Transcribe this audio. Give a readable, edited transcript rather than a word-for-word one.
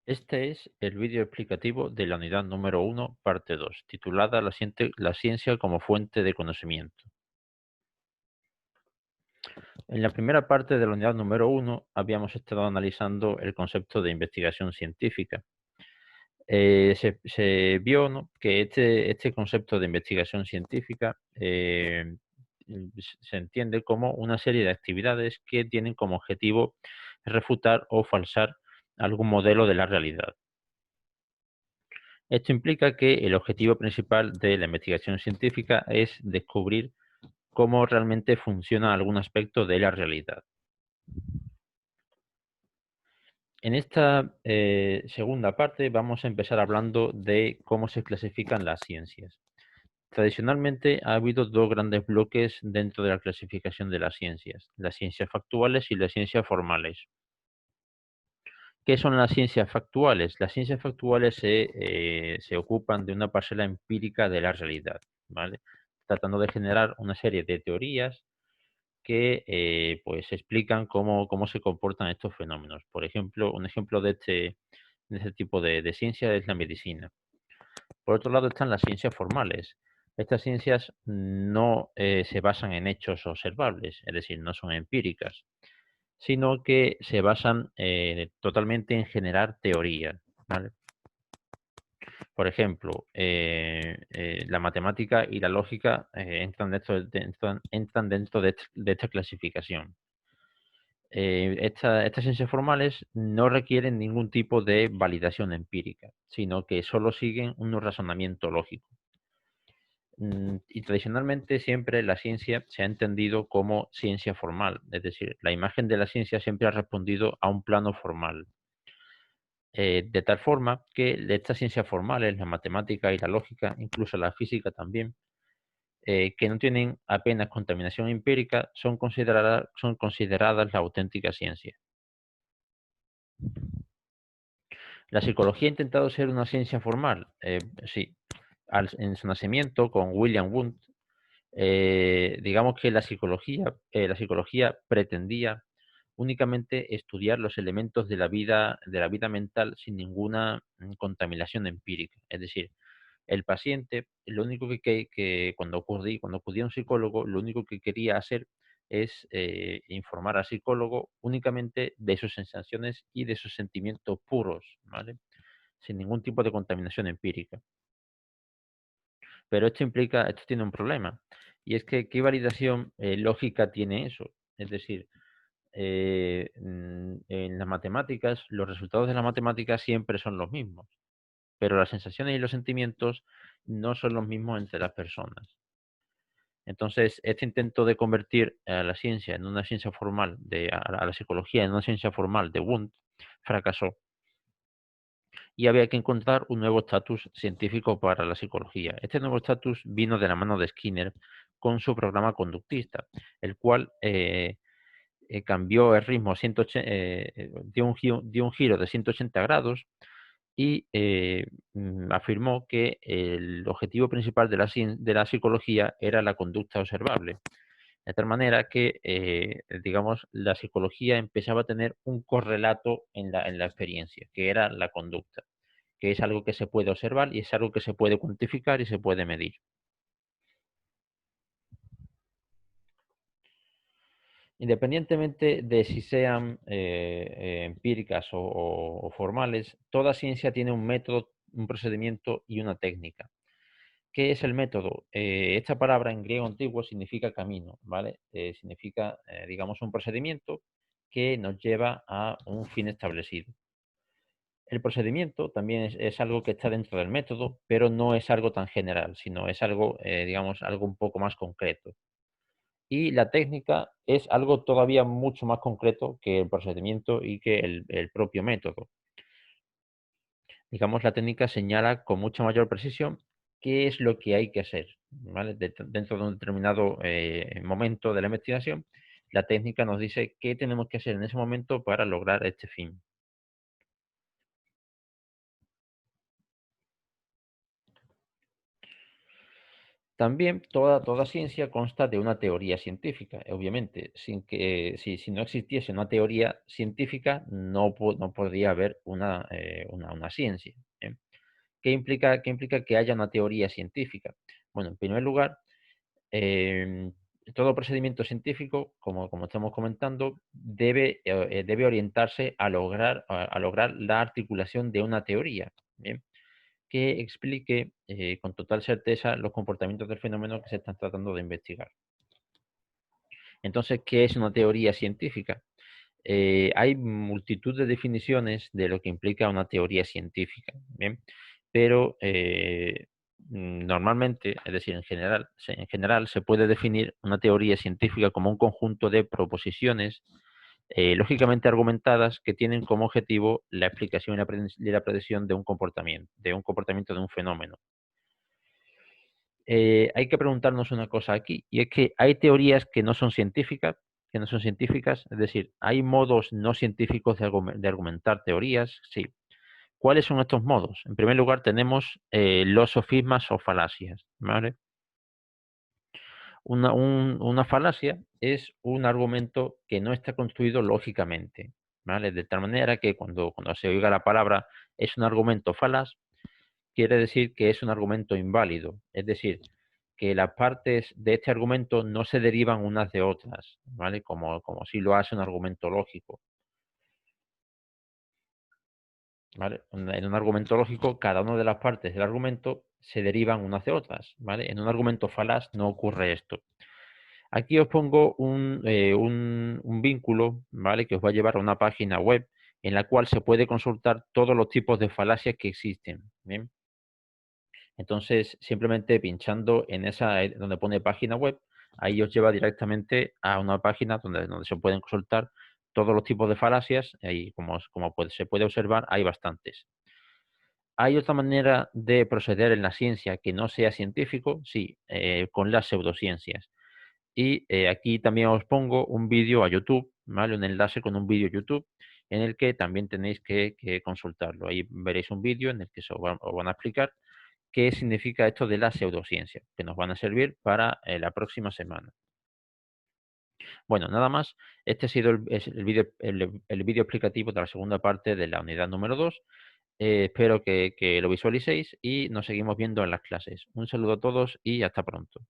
Este es el vídeo explicativo de la unidad número 1, parte 2, titulada La ciencia como fuente de conocimiento. En la primera parte de la unidad número 1 habíamos estado analizando el concepto de investigación científica. Se vio, ¿no?, que este concepto de investigación científica se entiende como una serie de actividades que tienen como objetivo refutar o falsar algún modelo de la realidad. Esto implica que el objetivo principal de la investigación científica es descubrir cómo realmente funciona algún aspecto de la realidad. En esta segunda parte vamos a empezar hablando de cómo se clasifican las ciencias. Tradicionalmente ha habido dos grandes bloques dentro de la clasificación de las ciencias factuales y las ciencias formales. ¿Qué son las ciencias factuales? Las ciencias factuales se ocupan de una parcela empírica de la realidad, ¿vale? Tratando de generar una serie de teorías que pues explican cómo se comportan estos fenómenos. Por ejemplo, un ejemplo de este tipo de ciencia es la medicina. Por otro lado están las ciencias formales. Estas ciencias no se basan en hechos observables, es decir, no son empíricas, sino que se basan totalmente en generar teoría, ¿vale? Por ejemplo, la matemática y la lógica entran dentro de esta clasificación. Estas ciencias formales no requieren ningún tipo de validación empírica, sino que solo siguen un razonamiento lógico. Y tradicionalmente siempre la ciencia se ha entendido como ciencia formal, es decir, la imagen de la ciencia siempre ha respondido a un plano formal. De tal forma que de estas ciencias formales, la matemática y la lógica, incluso la física también, que no tienen apenas contaminación empírica, son consideradas la auténtica ciencia. ¿La psicología ha intentado ser una ciencia formal? Sí. En su nacimiento, con William Wundt, digamos que la psicología pretendía únicamente estudiar los elementos de la vida mental sin ninguna contaminación empírica. Es decir, el paciente, lo único que cuando acudía a un psicólogo, lo único que quería hacer es informar al psicólogo únicamente de sus sensaciones y de sus sentimientos puros, ¿vale? Sin ningún tipo de contaminación empírica. Pero esto tiene un problema, y es que, ¿qué validación lógica tiene eso? Es decir, en las matemáticas, los resultados de las matemáticas siempre son los mismos, pero las sensaciones y los sentimientos no son los mismos entre las personas. Entonces, este intento de convertir a la ciencia en una ciencia formal, a la psicología en una ciencia formal de Wundt, fracasó. Y había que encontrar un nuevo estatus científico para la psicología. Este nuevo estatus vino de la mano de Skinner con su programa conductista, el cual cambió el ritmo, dio un giro de 180 grados y afirmó que el objetivo principal de la psicología era la conducta observable. De tal manera que, digamos, la psicología empezaba a tener un correlato en la experiencia, que era la conducta, que es algo que se puede observar y es algo que se puede cuantificar y se puede medir. Independientemente de si sean empíricas o formales, toda ciencia tiene un método, un procedimiento y una técnica. ¿Qué es el método? Esta palabra en griego antiguo significa camino, ¿vale? Significa, digamos, un procedimiento que nos lleva a un fin establecido. El procedimiento también es algo que está dentro del método, pero no es algo tan general, sino es algo, digamos, algo un poco más concreto. Y la técnica es algo todavía mucho más concreto que el procedimiento y que el propio método. Digamos, la técnica señala con mucha mayor precisión qué es lo que hay que hacer, ¿vale? Dentro de un determinado momento de la investigación, la técnica nos dice qué tenemos que hacer en ese momento para lograr este fin. También toda ciencia consta de una teoría científica. Obviamente, si no existiese una teoría científica, no podría haber una ciencia. ¿Eh? ¿Qué implica que haya una teoría científica? Bueno, en primer lugar, em, todo procedimiento científico, como estamos comentando, debe orientarse a lograr la articulación de una teoría. ¿Bien? Que explique con total certeza los comportamientos del fenómeno que se están tratando de investigar. Entonces, ¿qué es una teoría científica? Hay multitud de definiciones de lo que implica una teoría científica, ¿bien? Pero normalmente, es decir, en general se puede definir una teoría científica como un conjunto de proposiciones lógicamente argumentadas que tienen como objetivo la explicación y la predicción de un comportamiento de un fenómeno. Hay que preguntarnos una cosa aquí, y es que hay teorías que no son científicas, es decir, hay modos no científicos de argumentar teorías, sí. ¿Cuáles son estos modos? En primer lugar, tenemos los sofismas o falacias, ¿vale? Una falacia es un argumento que no está construido lógicamente, ¿vale? De tal manera que cuando se oiga la palabra es un argumento falaz, quiere decir que es un argumento inválido, es decir, que las partes de este argumento no se derivan unas de otras, ¿vale? Como si lo hace un argumento lógico, ¿vale? En un argumento lógico, cada una de las partes del argumento se derivan unas de otras, ¿vale? En un argumento falaz no ocurre esto. Aquí os pongo un vínculo, ¿vale? Que os va a llevar a una página web en la cual se puede consultar todos los tipos de falacias que existen, ¿bien? Entonces, simplemente pinchando en esa, donde pone página web, ahí os lleva directamente a una página donde se pueden consultar todos los tipos de falacias. Y se puede observar, hay bastantes. ¿Hay otra manera de proceder en la ciencia que no sea científico? Sí, con las pseudociencias. Y aquí también os pongo un vídeo a YouTube, ¿vale? Un enlace con un vídeo a YouTube en el que también tenéis que consultarlo. Ahí veréis un vídeo en el que os van a explicar qué significa esto de la pseudociencia, que nos van a servir para la próxima semana. Bueno, nada más. Este ha sido el vídeo explicativo de la segunda parte de la unidad número 2. Espero que lo visualicéis y nos seguimos viendo en las clases. Un saludo a todos y hasta pronto.